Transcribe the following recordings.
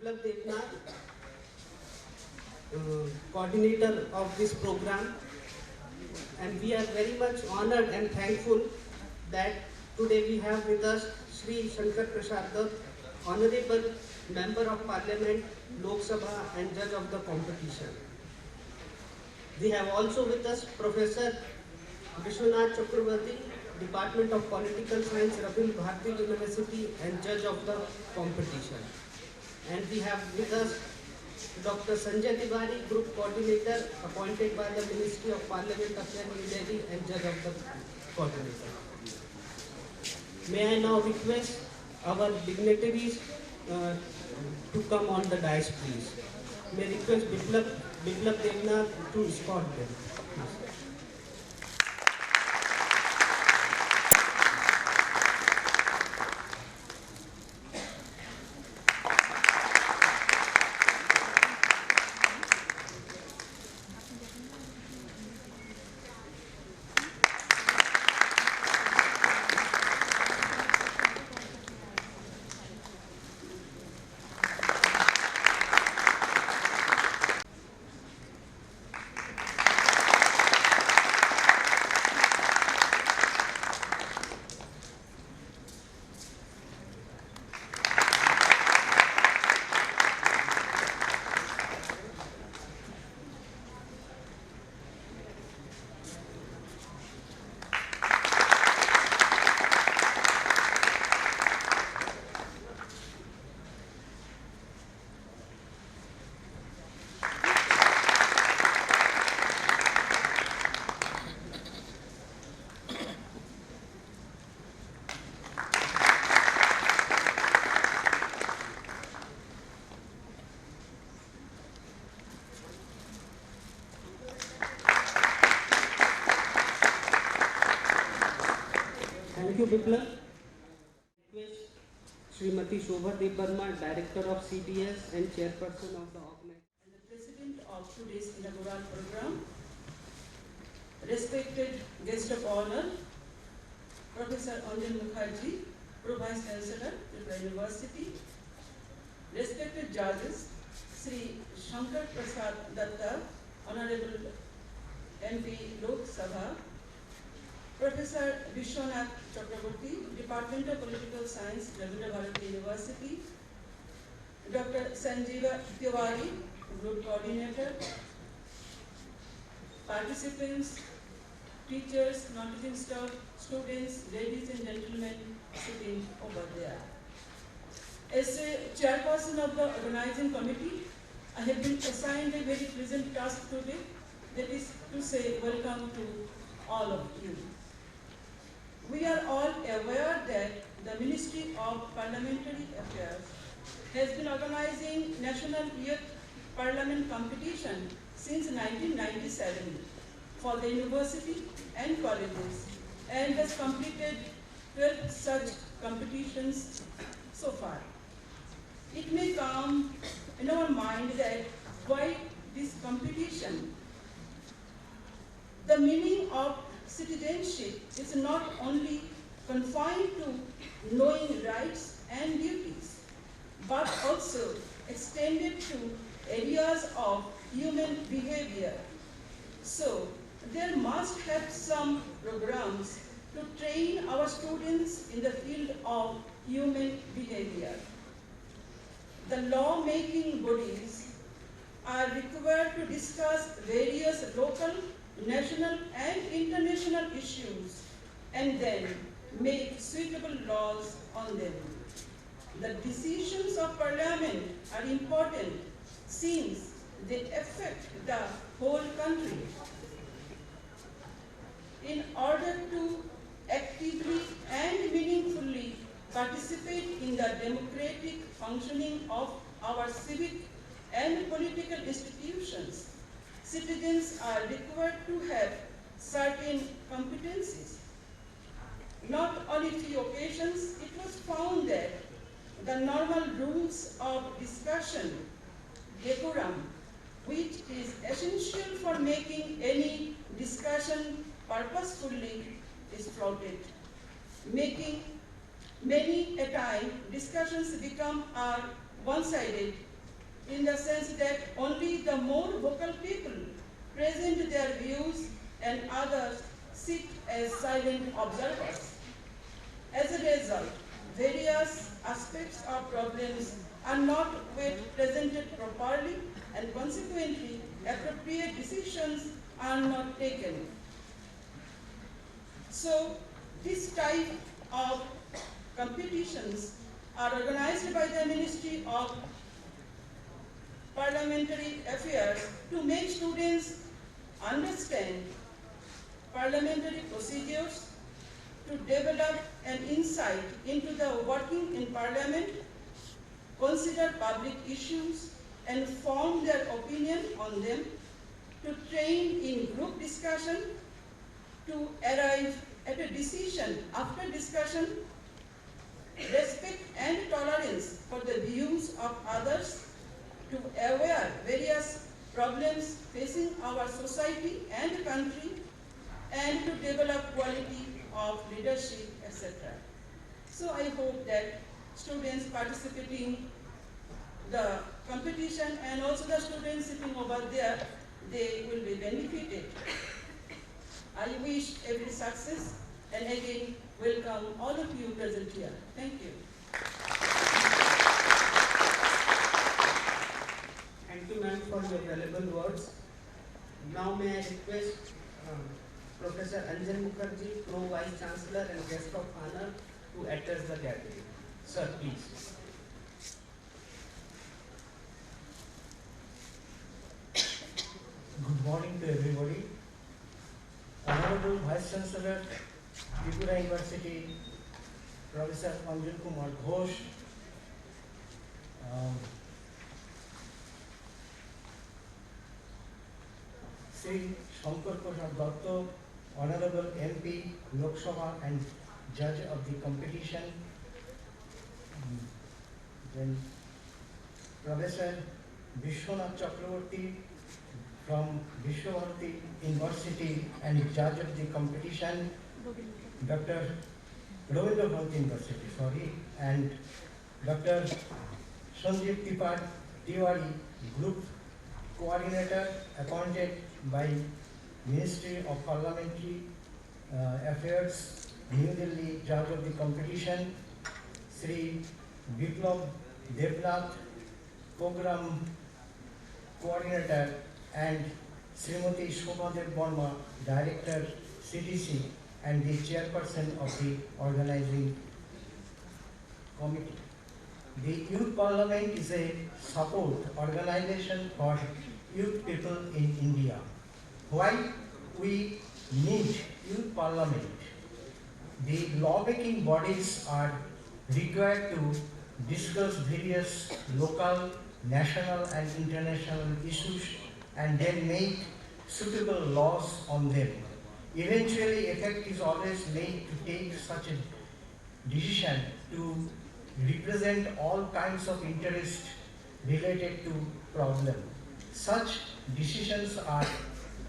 Biplab Devnath, coordinator of this program, and we are very much honored and thankful that today we have with us Shri Shankar Prasad Dutt, Honorable Member of Parliament, Lok Sabha and Judge of the competition. We have also with us Professor Vishwanath Chakravarti, Department of Political Science, Rabindra Bharati University and Judge of the competition. And we have with us Dr. Sanjay Tiwari, Group Coordinator, appointed by the Ministry of Parliament Affairs New Delhi and Judge of the coordinator. May I now request our dignitaries to come on the dais, please. May I request Biplab Devnath to escort them. Please. Thank you, Biplab. Request Srimati Shobha Debbarma, Director of CDS and Chairperson of the organization. And the President of today's inaugural program, respected guest of honor, Professor Anjan Mukherjee, Pro-Vice Chancellor, Tripura University, respected judges, Sri Shankar Prasad Dutt, Honorable MP Lok Sabha, Professor Vishwanath Chakravarti, Department of Political Science, Rabindra Bharati University, Dr. Sanjay Tiwari, Group Coordinator, participants, teachers, non-teaching staff, students, ladies and gentlemen sitting over there. As a chairperson of the organizing committee, I have been assigned a very pleasant task today, that is to say welcome to all of you. We are all aware that the Ministry of Parliamentary Affairs has been organizing National Youth Parliament competition since 1997 for the university and colleges and has completed 12 such competitions so far. It may come in our mind that why this competition? The meaning of citizenship is not only confined to knowing rights and duties, but also extended to areas of human behavior. So, there must have some programs to train our students in the field of human behavior. The law-making bodies are required to discuss various local, national and international issues and then make suitable laws on them. The decisions of Parliament are important since they affect the whole country. In order to actively and meaningfully participate in the democratic functioning of our civic and political institutions, citizens are required to have certain competencies. Not on a few occasions, it was found that the normal rules of discussion, decorum, which is essential for making any discussion purposefully, is flouted, making many a time discussions become one-sided in the sense that only the more vocal people present their views and others sit as silent observers. As a result, various aspects of problems are not well presented properly and consequently appropriate decisions are not taken. So, this type of competitions are organized by the Ministry of Parliamentary Affairs to make students understand parliamentary procedures, to develop an insight into the working in Parliament, consider public issues and form their opinion on them, to train in group discussion, to arrive at a decision after discussion, respect and tolerance for the views of others, to aware various problems facing our society and country, and to develop quality of leadership, etc. So I hope that students participating the competition and also the students sitting over there, they will be benefited. I wish every success and again welcome all of you present here. Thank you. Thank you, ma'am, for your valuable words. Now may I request Professor Anjan Mukherjee, Pro Vice Chancellor and Guest of Honor, to address the gathering. Sir, please. Good morning to everybody. Honorable Vice Chancellor, Tripura University, Professor Anjan Kumar Ghosh, Sri Shankar Prasad Datta, Honorable MP, Lok Sabha and Judge of the competition, then Professor Vishwanath Chakraborty from Vishwabharati University and Judge of the competition, Dr. Ravindra Bharati University, and Dr. Sanjeev Tiwari, Group Coordinator appointed by Ministry of Parliamentary Affairs, New Delhi, Judge of the competition, Sri Biplab Devnath, Program Coordinator, and Srimati Shobhadev Burma, Director, CTC, and the Chairperson of the organizing committee. The Youth Parliament is a support organization for youth people in India. Why we need Youth Parliament? The lawmaking bodies are required to discuss various local, national and international issues and then make suitable laws on them. Eventually, effect is always made to take such a decision to represent all kinds of interest related to problem. Such decisions are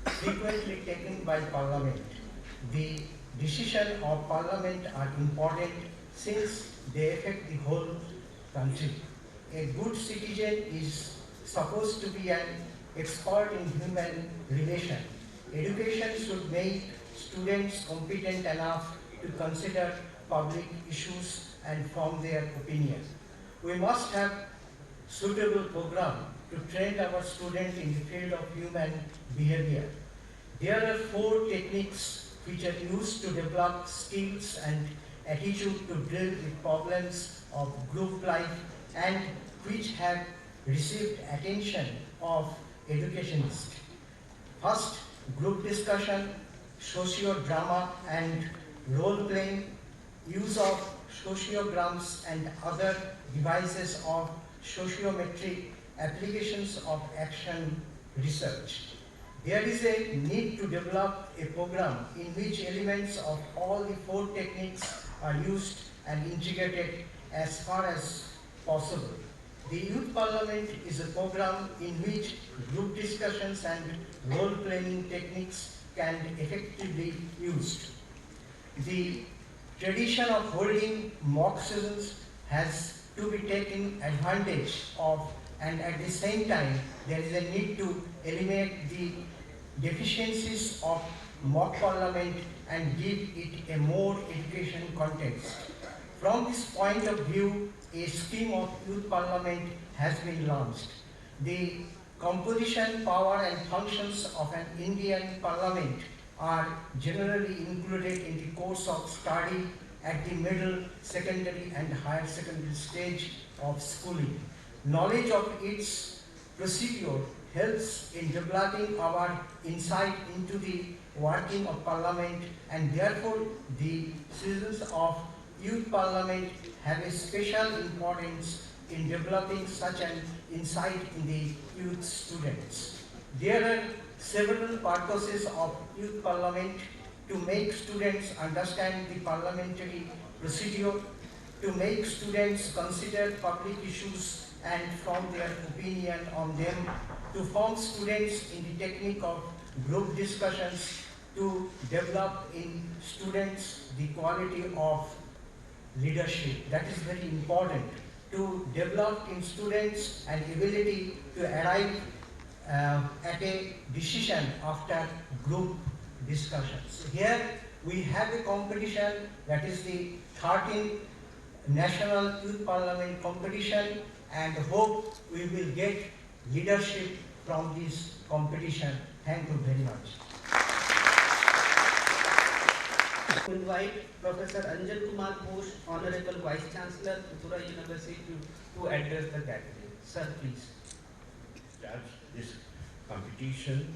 frequently taken by Parliament. The decisions of Parliament are important since they affect the whole country. A good citizen is supposed to be an expert in human relation. Education should make students competent enough to consider public issues and form their opinion. We must have suitable program to train our students in the field of human behavior. There are 4 techniques which are used to develop skills and attitude to deal with problems of group life and which have received attention of educationists. First, group discussion, socio-drama and role-playing, use of sociograms and other devices of sociometric applications of action research. There is a need to develop a program in which elements of all the 4 techniques are used and integrated as far as possible. The Youth Parliament is a program in which group discussions and role-playing techniques can effectively be used. The tradition of holding mock sessions has to be taken advantage of and at the same time there is a need to eliminate the deficiencies of mock parliament and give it a more education context. From this point of view, a scheme of youth parliament has been launched. The composition, power and functions of an Indian parliament are generally included in the course of study at the middle, secondary and higher secondary stage of schooling. Knowledge of its procedure helps in developing our insight into the working of parliament, and therefore the citizens of youth parliament have a special importance in developing such an insight in the youth students. There are several purposes of youth parliament: to make students understand the parliamentary procedure, to make students consider public issues and form their opinion on them, to form students in the technique of group discussions, to develop in students the quality of leadership. That is very important. To develop in students an ability to arrive at a decision after group discussions. Here we have a competition, that is the 13th National Youth Parliament competition, and hope we will get leadership from this competition. Thank you very much. Invite Professor Anjan Kumar Ghosh, Honorable Vice Chancellor, Tripura University, to address the gathering. Sir, please. Judge this competition,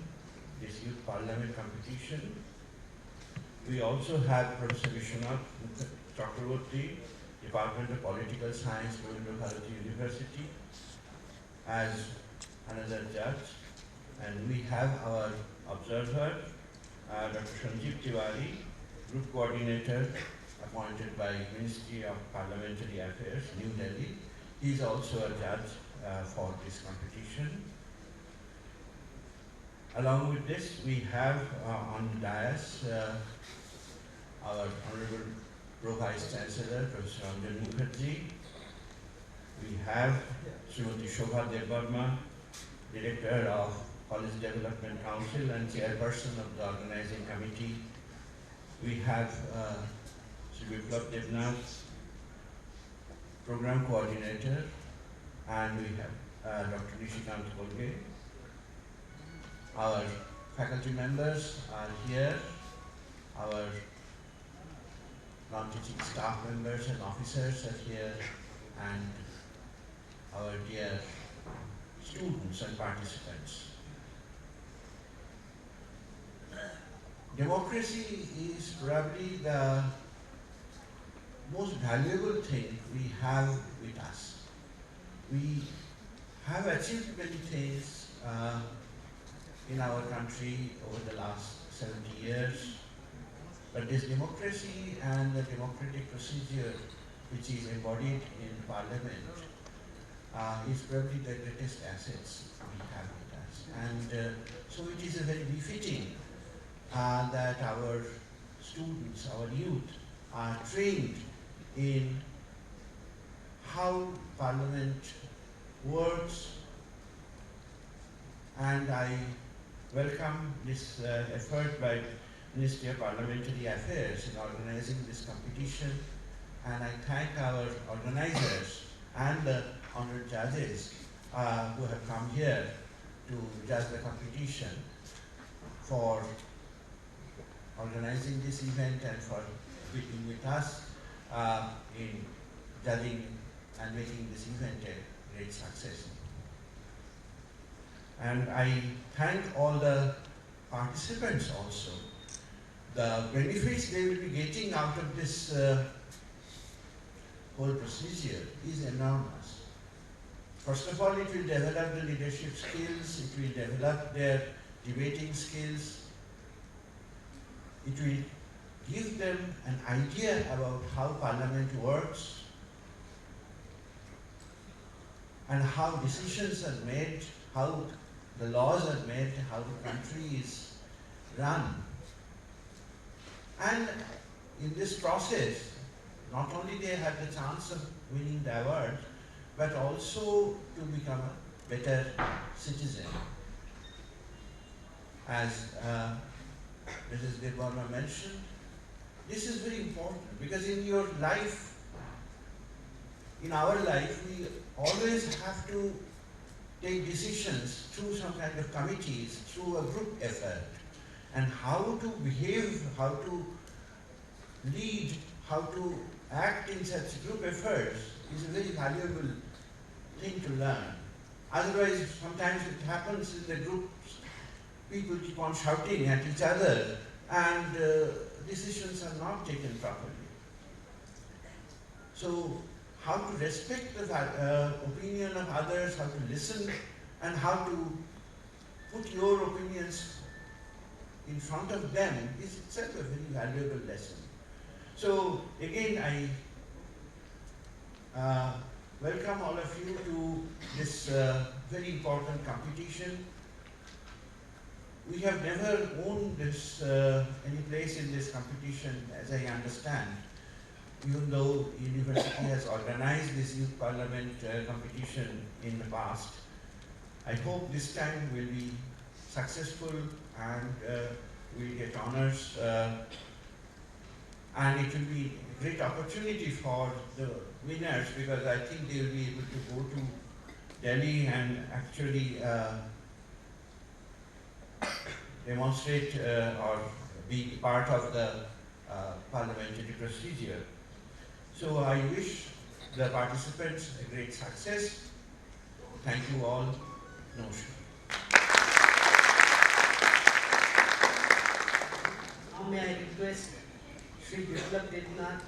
this youth parliament competition. We also have Professor Vishwanath Chakraborty, Department of Political Science, Rabindra Bharati University, as another judge, and we have our observer, Dr. Sanjeev Tiwari, Group Coordinator, appointed by Ministry of Parliamentary Affairs, New Delhi. He is also a judge for this competition. Along with this, we have on the dais our Honorable Pro-Vice Chancellor, Professor Anjan Mukherjee. We have Srimati Shobha Debbarma, Director of College Development Council and Chairperson of the Organizing Committee. We have Sri Biplab Devnath, Program Coordinator, and we have Dr. Nishikant Kolge. Our faculty members are here, our non-teaching staff members and officers are here, and our dear students and participants. Democracy is probably the most valuable thing we have with us. We have achieved many things in our country over the last 70 years, but this democracy and the democratic procedure which is embodied in Parliament is probably the greatest assets we have with us. And so it is very befitting that our students, our youth, are trained in how Parliament works, and I welcome this effort by Ministry of Parliamentary Affairs in organizing this competition, and I thank our organizers and the honored judges who have come here to judge the competition for organizing this event and for being with us in judging and making this event a great success. And I thank all the participants also. The benefits they will be getting out of this whole procedure is enormous. First of all, it will develop the leadership skills, it will develop their debating skills, it will give them an idea about how Parliament works and how decisions are made, how the laws are made, how the country is run. And in this process, not only they have the chance of winning the award, but also to become better citizen. As Mrs. Devarma mentioned, this is very important because in your life, in our life, we always have to take decisions through some kind of committees, through a group effort. And how to behave, how to lead, how to act in such group efforts is a very valuable thing to learn. Otherwise, sometimes it happens in the groups, people keep on shouting at each other and decisions are not taken properly. So, how to respect the opinion of others, how to listen, and how to put your opinions in front of them is itself a very valuable lesson. So again, I welcome all of you to this very important competition. We have never owned this any place in this competition, as I understand, even though university has organized this youth parliament competition in the past. I hope this time will be successful and we'll get honors and it will be a great opportunity for the winners because I think they will be able to go to Delhi and actually demonstrate or be part of the parliamentary procedure. So I wish the participants a great success. Thank you all. Namaskar. Now may I request Shri Biplab Devnath,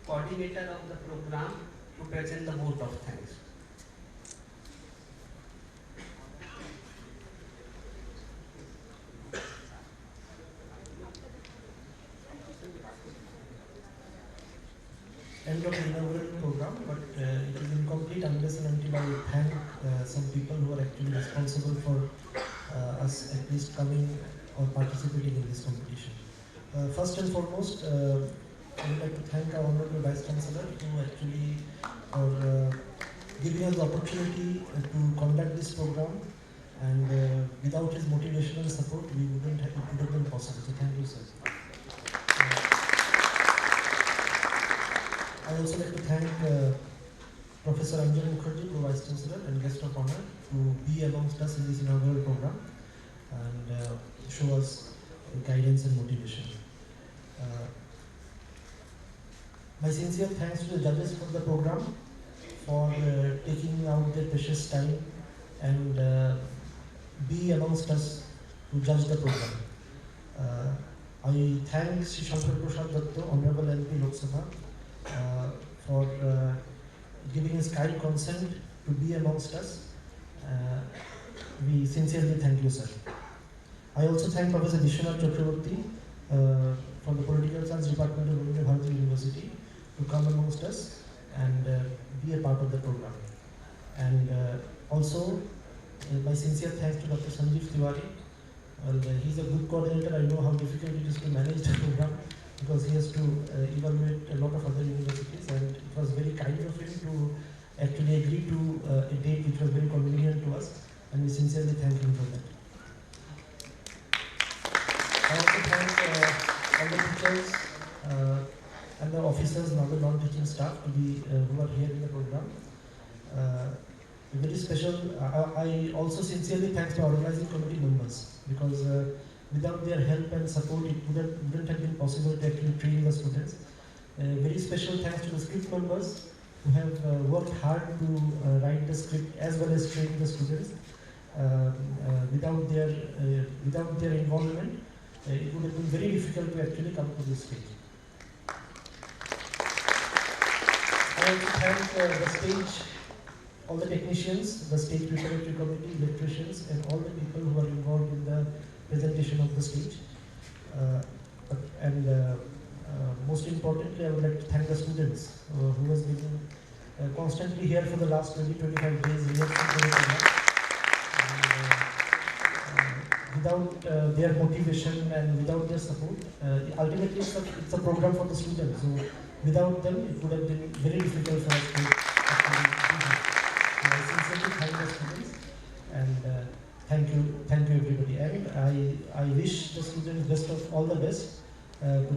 coordinator of the program, to present the vote of thanks. End of the inaugural program, but it is incomplete unless and until I thank some people who are actually responsible for us at least coming or participating in this competition. First and foremost, I would like to thank our Honorable Vice Chancellor who actually for giving us the opportunity to conduct this program, and without his motivational support, it wouldn't have been possible. So thank you, sir. I also like to thank Professor Anjali Mukherjee, Vice Chancellor and Guest of Honor, to be amongst us in this inaugural program and show us guidance and motivation. My sincere thanks to the judges for the program for taking out their precious time and be amongst us to judge the program. I thank Sri Shankar Prasad Datta, Honorable MP Lok Sabha, for giving his kind consent to be amongst us. We sincerely thank you, sir. I also thank Professor Vishwanath Chakraborty from the Political Science Department of Rabindra Bharati University to come amongst us and be a part of the program. And also, my sincere thanks to Dr. Sanjeev Tiwari. Well, he's a good coordinator. I know how difficult it is to manage the program, because he has to evaluate a lot of other universities, and it was very kind of him to actually agree to a date which was very convenient to us, and we sincerely thank him for that. I also thank all the teachers and the officers and other non-teaching staff who are here in the program. Very special. I also sincerely thank the organizing committee members, because without their help and support, it wouldn't have been possible to actually train the students. Very special thanks to the script members who have worked hard to write the script as well as train the students. Without their involvement, it would have been very difficult to actually come to this stage. I want to thank the stage, all the technicians, the stage preparatory committee, electricians, and all the people who are involved in the presentation of the stage. Most importantly, I would like to thank the students who has been constantly here for the last 20-25 days. Without their motivation and without their support, ultimately it's a program for the students. So without them, it would have been very difficult for us to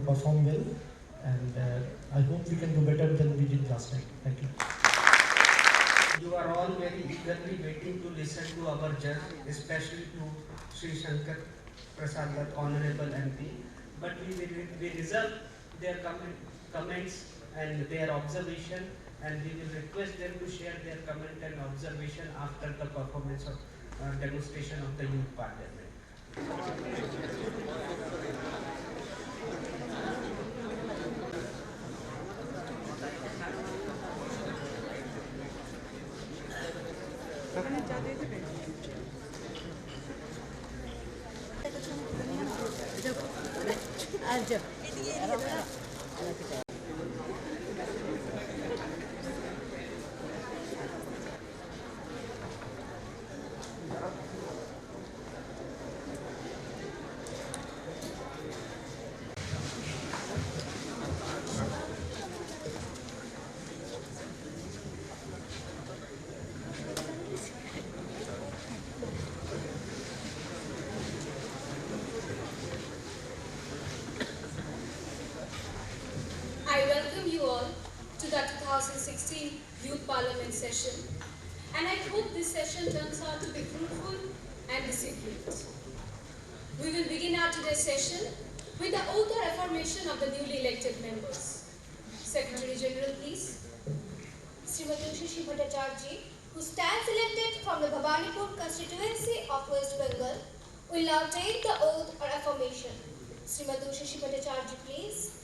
perform well, and I hope we can do better than we did last time. Thank you. You are all very eagerly waiting to listen to our judge, especially to Sri Shankar Prasad Dutt, Honorable MP. But we reserve their comments and their observation, and we will request them to share their comment and observation after the performance of demonstration of the youth parliament. I welcome you all to the 2016 Youth Parliament session, and I hope this session turns out to be fruitful and disciplined. We will begin our today's session with the oath or affirmation of the newly elected members. Secretary General, please. Srimati Shashi Bhattacharya, who stands elected from the Bhabanipur constituency of West Bengal, will now take the oath or affirmation. Srimati Shashi Bhattacharya, please.